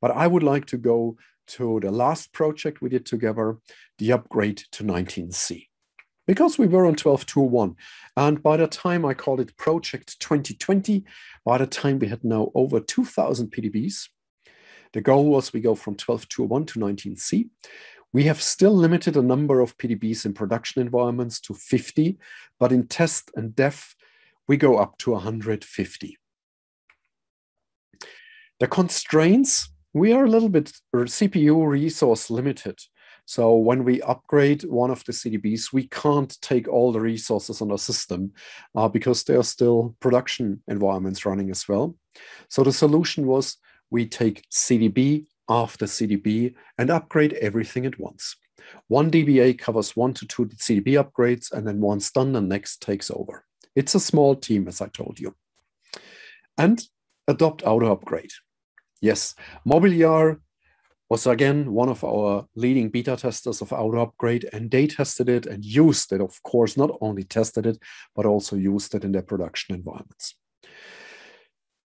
But I would like to go to the last project we did together, the upgrade to 19C. Because we were on 12.2.1. And by the time I called it Project 2020, by the time we had now over 2,000 PDBs, the goal was we go from 12.2.1 to 19C. We have still limited the number of PDBs in production environments to 50, but in test and dev, we go up to 150. The constraints, we are a little bit CPU resource limited. So when we upgrade one of the CDBs, we can't take all the resources on the system because there are still production environments running as well. So the solution was we take CDB after CDB and upgrade everything at once. One DBA covers 1 to 2 CDB upgrades, and then once done, the next takes over. It's a small team, as I told you. And adopt AutoUpgrade. Yes, Mobiliar was again one of our leading beta testers of AutoUpgrade, and they tested it and used it, of course, not only tested it, but also used it in their production environments.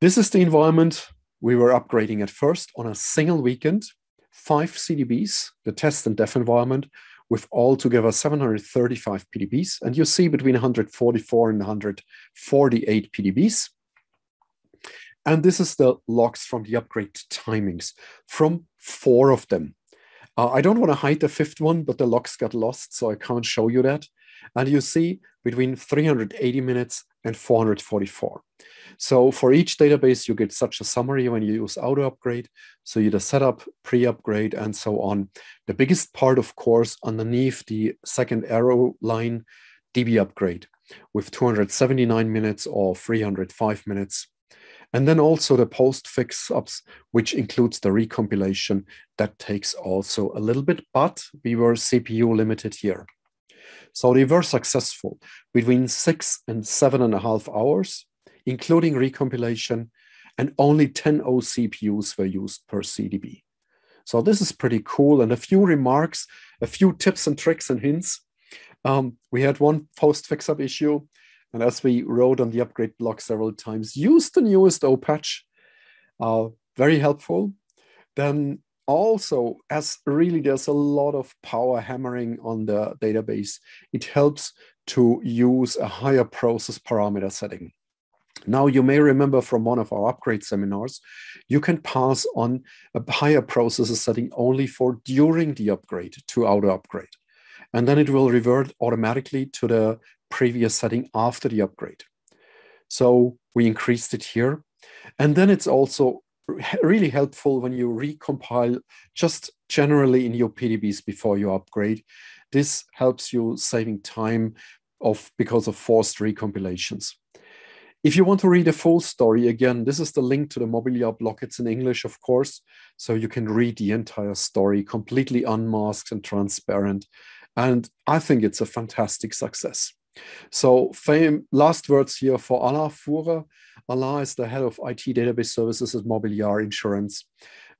This is the environment we were upgrading at first on a single weekend, 5 CDBs, the test and dev environment, with altogether 735 PDBs. And you see between 144 and 148 PDBs. And this is the logs from the upgrade timings from 4 of them. I don't want to hide the 5th one, but the logs got lost, so I can't show you that. And you see between 380 minutes and 444. So for each database, you get such a summary when you use AutoUpgrade. So you the setup, pre-upgrade, and so on. The biggest part, of course, underneath the second arrow line, DB upgrade with 279 minutes or 305 minutes. And then also the post-fix ups, which includes the recompilation. That takes also a little bit, but we were CPU limited here. So they were successful between 6 and 7.5 hours, including recompilation, and only 10 OCPUs were used per CDB. So this is pretty cool. And a few remarks, a few tips and tricks and hints. We had one post-fix-up issue. And as we wrote on the upgrade blog several times, use the newest O patch, very helpful. Then also, as really there's a lot of power hammering on the database, it helps to use a higher process parameter setting. Now, you may remember from one of our upgrade seminars, you can pass on a higher processor setting only for during the upgrade to AutoUpgrade. And then it will revert automatically to the previous setting after the upgrade. So we increased it here. And then it's also really helpful when you recompile just generally in your PDBs before you upgrade. This helps you saving time because of forced recompilations. If you want to read a full story, again, this is the link to the Mobiliar blog. It's in English, of course, so you can read the entire story completely unmasked and transparent. And I think it's a fantastic success. So last words here for Alain Fourer. Alain is the head of IT database services at Mobiliar Insurance.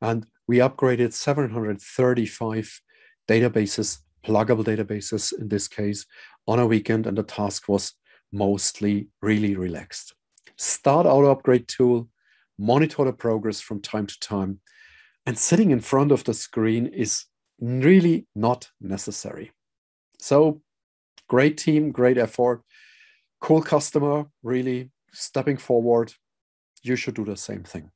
And we upgraded 735 databases, pluggable databases in this case, on a weekend. And the task was mostly really relaxed. Start AutoUpgrade tool, monitor the progress from time to time. And sitting in front of the screen is really not necessary. So great team, great effort, cool customer, really stepping forward. You should do the same thing.